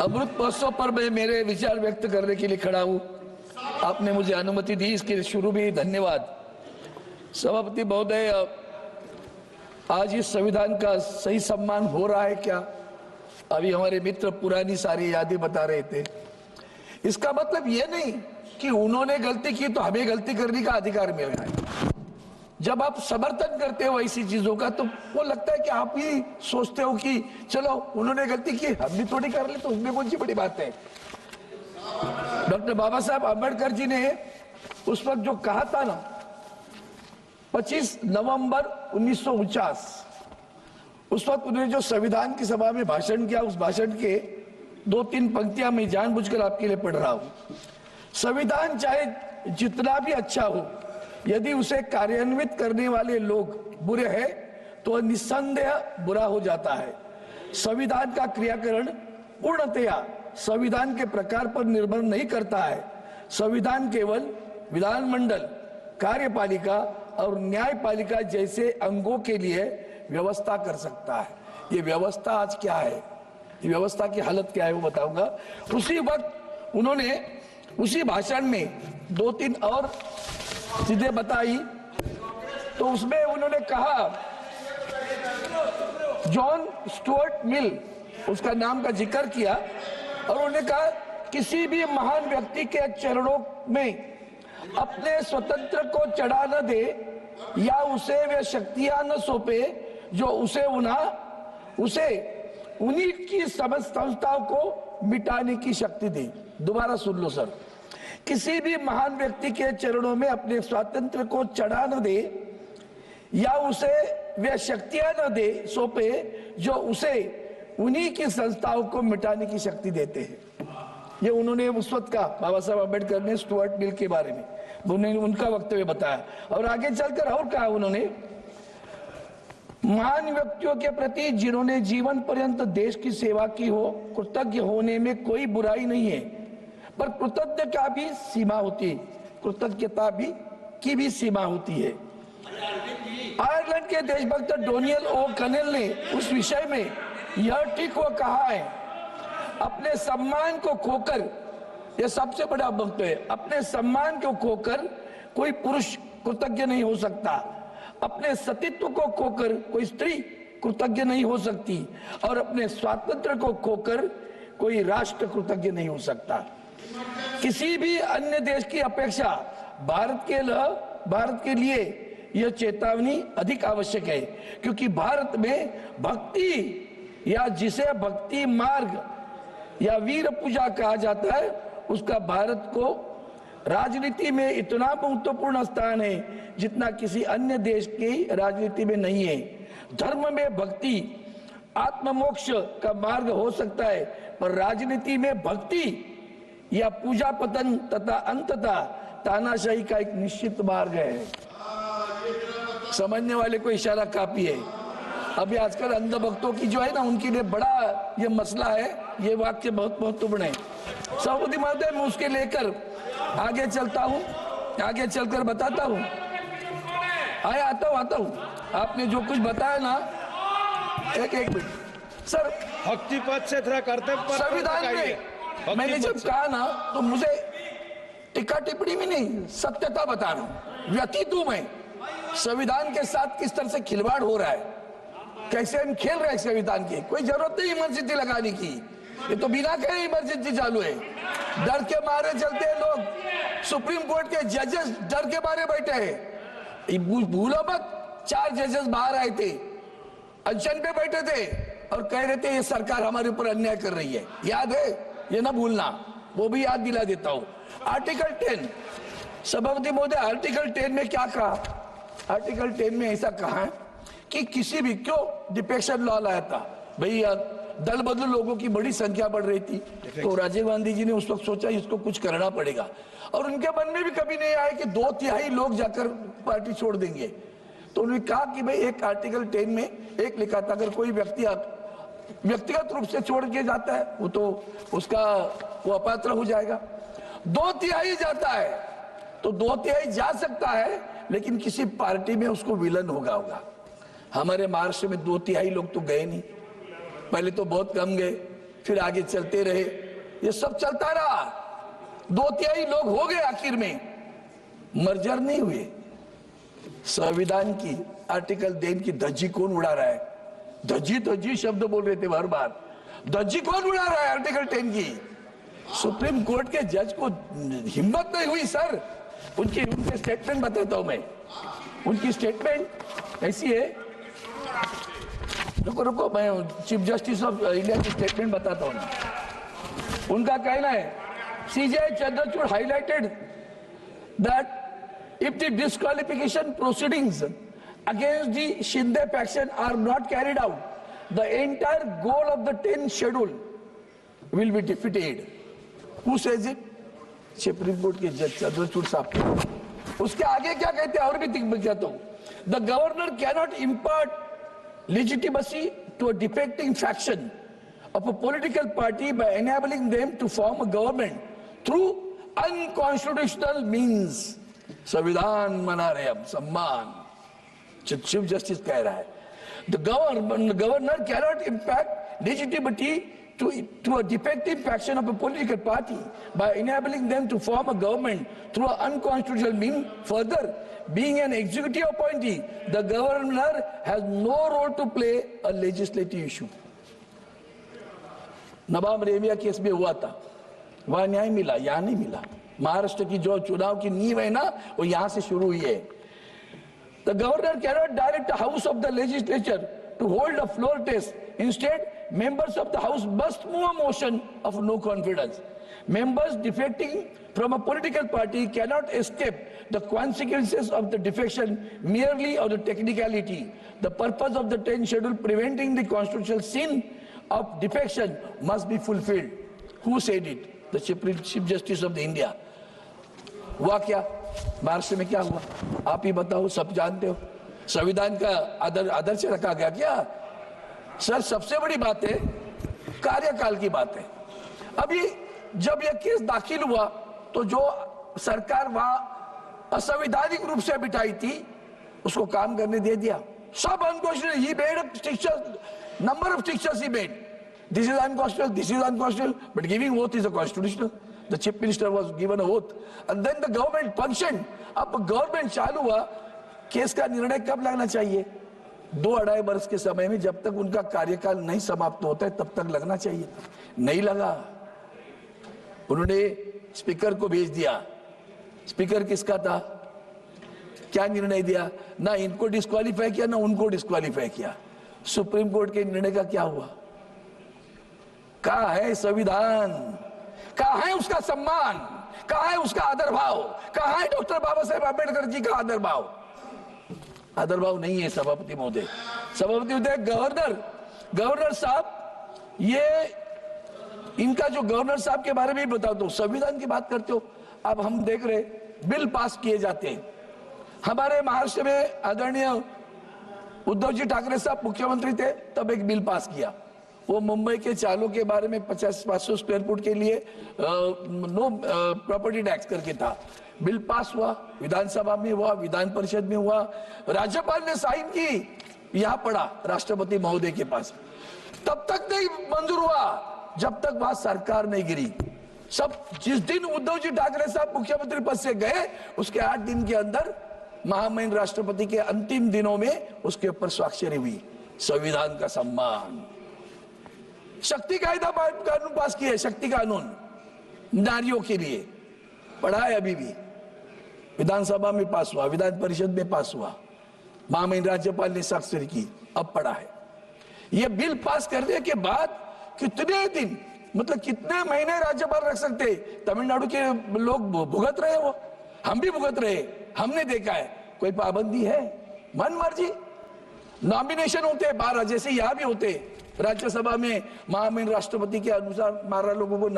अमृत महोत्सव पर मैं मेरे विचार व्यक्त करने के लिए खड़ा हूं। आपने मुझे अनुमति दी, इसके लिए शुरू भी धन्यवाद। सभापति महोदय, आज इस संविधान का सही सम्मान हो रहा है क्या? अभी हमारे मित्र पुरानी सारी यादें बता रहे थे। इसका मतलब ये नहीं कि उन्होंने गलती की तो हमें गलती करने का अधिकार मिल रहा है। जब आप समर्थन करते हो ऐसी चीजों का तो वो लगता है कि आप ही सोचते हो कि चलो उन्होंने गलती की हम भी थोड़ी कर ले, तो उसमें कौन सी बड़ी बात है। डॉक्टर बाबा साहब अम्बेडकर जी ने उस वक्त जो कहा था ना, 25 नवंबर 1949, उस वक्त उन्होंने जो संविधान की सभा में भाषण किया, उस भाषण के 2-3 पंक्तियां मैं जानबूझकर आपके लिए पढ़ रहा हूं। संविधान चाहे जितना भी अच्छा हो, यदि उसे कार्यान्वित करने वाले लोग बुरे हैं तो निस्संदेह बुरा हो जाता है। संविधान का क्रियाकरण पूर्णतया संविधान के प्रकार पर निर्भर नहीं करता है। संविधान केवल विधानमंडल, कार्यपालिका और न्यायपालिका जैसे अंगों के लिए व्यवस्था कर सकता है। ये व्यवस्था आज क्या है, ये व्यवस्था की हालत क्या है वो बताऊंगा। उसी वक्त उन्होंने उसी भाषण में 2-3 और चीजें बताई। तो उसमें उन्होंने कहा, जॉन स्टुअर्ट मिल, उसका नाम का जिक्र किया और उन्होंने कहा किसी भी महान व्यक्ति के चरणों में अपने स्वतंत्र को चढ़ा न दे या उसे वे शक्तियां न सौंपे जो उसे उन्हीं की समस्त संस्थाओं को मिटाने की शक्ति दी। दोबारा सुन लो सर, किसी भी महान व्यक्ति के चरणों में अपने स्वातंत्र को चढ़ा न दे या उसे वे शक्तियां न दे सौंपे जो उसे उन्हीं की संस्थाओं को मिटाने की शक्ति देते हैं। ये उन्होंने उस वक्त कहा, बाबा साहब अम्बेडकर ने स्टुअर्ट मिल के बारे में उन्होंने उनका वक्तव्य बताया। और आगे चलकर और कहा उन्होंने, महान व्यक्तियों के प्रति जिन्होंने जीवन पर्यंत देश की सेवा की हो, कृतज्ञ होने में कोई बुराई नहीं है, पर कृतज्ञता भी सीमा होती है, कृतज्ञता की भी सीमा होती है। आयरलैंड के देशभक्त डोनियल ओ कनेल ने उस विषय में यह ठीक वो कहा है, अपने सम्मान को खोकर, यह सबसे बड़ा वक्तव्य है, अपने सम्मान को खोकर कोई पुरुष कृतज्ञ नहीं हो सकता, अपने सतीत्व को खोकर कोई स्त्री कृतज्ञ नहीं हो सकती और अपने स्वातंत्र को खोकर कोई राष्ट्र कृतज्ञ नहीं हो सकता। किसी भी अन्य देश की अपेक्षा भारत के लिए यह चेतावनी अधिक आवश्यक है, क्योंकि भारत में भक्ति या जिसे भक्ति मार्ग या वीर पूजा कहा जाता है, उसका भारत को राजनीति में इतना महत्वपूर्ण स्थान है जितना किसी अन्य देश की राजनीति में नहीं है। धर्म में भक्ति आत्ममोक्ष का मार्ग हो सकता है, पर राजनीति में भक्ति या पूजा पतन तथा अंततः तानाशाही का एक निश्चित मार्ग है। समझने वाले को इशारा काफी है। अभी आजकल अंध भक्तों की जो है ना, उनके लिए बड़ा ये मसला है। ये वाक्य बहुत महत्वपूर्ण है। सभापति महोदय, मैं उसके लेकर आगे चलता हूँ, आगे चलकर बताता हूँ। आता हूँ। आपने जो कुछ बताया ना, एक मिनट सर, भक्ति पद से थोड़ा कर्तव्य संविधान में मैंने जब कहा ना, तो मुझे टिक्का टिप्पणी में नहीं, सत्यता बता रहा हूँ। व्यतीत हूं मैं, संविधान के साथ किस तरह से खिलवाड़ हो रहा है, कैसे हम खेल रहे हैं संविधान की। कोई जरूरत नहीं इमरजेंसी लगाने की, ये तो बिना कहे इमरजेंसी चालू है। डर के मारे चलते हैं लोग। सुप्रीम कोर्ट के जजेस डर के मारे बैठे हैं। भूलो मत, 4 जजेस बाहर आए थे, अनशन पे बैठे थे और कह रहे थे ये सरकार हमारे ऊपर अन्याय कर रही है। याद है, ये ना भूलना, वो भी याद दिला देता हूं। आर्टिकल 10, सभापति महोदय, आर्टिकल 10 में क्या कहा? आर्टिकल 10 में ऐसा कहा है कि किसी भी, क्यों डिफेक्शन लॉ लाया था भाई, दल बदल लोगों की बड़ी संख्या बढ़ रही थी, तो राजीव गांधी जी ने उस वक्त सोचा इसको कुछ करना पड़ेगा। और उनके मन में भी कभी नहीं आया कि 2/3 लोग जाकर पार्टी छोड़ देंगे। तो उन्होंने कहा कि भाई एक आर्टिकल 10 में एक लिखा था, अगर कोई व्यक्तिगत रूप से छोड़ के जाता है वो तो उसका वो अपात्र हो जाएगा। 2/3 जाता है तो 2/3 जा सकता है, लेकिन किसी पार्टी में उसको विलन होगा। हमारे महाराष्ट्र में 2/3 लोग तो गए नहीं, पहले तो बहुत कम गए, फिर आगे चलते रहे, ये सब चलता रहा, 2/3 लोग हो गए, आखिर में मर्जर नहीं हुए। संविधान की आर्टिकल 10 की धज्जी कौन उड़ा रहा है? धज्जी शब्द बोल रहे थे हर बार, धज्जी कौन उड़ा रहा है आर्टिकल 10 की? सुप्रीम कोर्ट के जज को हिम्मत नहीं हुई सर। उनके स्टेटमेंट बताता हूं मैं, उनकी स्टेटमेंट ऐसी है, रुको मैं चीफ जस्टिस ऑफ इंडिया की स्टेटमेंट बताता हूं। उनका कहना है, CJI Chandrachud highlighted that if the disqualification proceedings against the Shinde faction are not carried out, the entire goal of the 10th schedule will be defeated. Who says it? Supreme court के जज चंद्रचूड़ साहब। उसके आगे क्या कहते हैं और भी कहता हूं, the governor cannot impart legitimacy to a defecting faction of a political party by enabling them to form a government through unconstitutional means. संविधान मना रहे हम, सम्मान। चीफ जस्टिस कह रहा है, the governor cannot impact legitimacy to a defective faction of a political party by enabling them to form a government through an unconstitutional means. Further, being an executive appointee, the governor has no role to play a legislative issue. Nawab Rebia case में हुआ था, वहां न्याय मिला, यहां नहीं मिला। महाराष्ट्र की जो चुनाव की नींव है ना, वो यहां से शुरू हुई है। The governor cannot direct the house of the legislature to hold a floor test. Instead, members of the house must move a motion of no confidence. Members defecting from a political party cannot escape the consequences of the defection merely on the technicality. The purpose of the 10th schedule preventing the constitutional sin of defection must be fulfilled. Who said it? The Chief Justice of the India. हुआ क्या महाराष्ट्र में, क्या हुआ आप ही बताओ, सब जानते हो। संविधान का आदर्श रखा गया क्या? सर सबसे बड़ी बात है कार्यकाल की बात है। अभी जब यह केस दाखिल हुआ तो जो सरकार वहां असंवैधानिक रूप से बिठाई थी उसको काम करने दे दिया, सब unconstitutional. He made stricture number of strictures he made, this is unconstitutional, this is unconstitutional, but giving oath is a constitutional. The chief minister was given a oath and then the government functioned. अब government चालू हुआ, case का निर्णय कब लगना चाहिए? 2-2.5 वर्ष के समय में, जब तक उनका कार्यकाल नहीं समाप्त होता है तब तक लगना चाहिए, नहीं लगा। उन्होंने स्पीकर को भेज दिया। स्पीकर किसका था? क्या निर्णय दिया? ना इनको डिस्क्वालीफाई किया ना उनको डिस्क्वालीफाई किया। सुप्रीम कोर्ट के निर्णय का क्या हुआ? कहाँ है संविधान? कहाँ है उसका सम्मान? कहाँ है उसका आदर भाव? कहाँ है डॉक्टर बाबा साहेब आंबेडकर जी का आदर भाव? आदर भाव नहीं है सभापति महोदय। सभापति महोदय, गवर्नर साहब, ये इनका जो गवर्नर साहब के बारे में भी बताओ, तो संविधान की बात करते हो। अब हम देख रहे बिल पास किए जाते हैं। हमारे महाराष्ट्र में आदरणीय उद्धव जी ठाकरे साहब मुख्यमंत्री थे, तब एक बिल पास किया, वो मुंबई के चालों के बारे में 50-500 स्क्वायर फुट के लिए नो प्रॉपर्टी टैक्स करके था। बिल पास हुआ, विधानसभा में हुआ, विधान परिषद में हुआ, राज्यपाल ने साइन की, यहां पड़ा राष्ट्रपति महोदय के पास। तब तक नहीं मंजूर हुआ जब तक वहां सरकार नहीं गिरी। सब जिस दिन उद्धव जी ठाकरे साहब मुख्यमंत्री पद से गए उसके 8 दिन के अंदर महामहिम राष्ट्रपति के अंतिम दिनों में उसके ऊपर स्वाक्षरी हुई। संविधान का सम्मान। शक्ति कायदा कानून पास किया है, शक्ति कानून नारियों के लिए, पढ़ा है अभी भी, विधानसभा में पास हुआ, विधान परिषद में पास हुआ, महामहिम राज्यपाल ने स्वाक्षरी की, अब पढ़ा है। यह बिल पास करने के बाद कितने दिन, मतलब कितने महीने राज्यपाल रख सकते? तमिलनाडु के लोग भुगत रहे, वो हम भी भुगत रहे, हमने देखा है। कोई पाबंदी है? मन मर्जी नॉमिनेशन होते 12, जैसे यहां भी होते। राज्यसभा में महामहिम राष्ट्रपति के अनुसार 12 लोगों को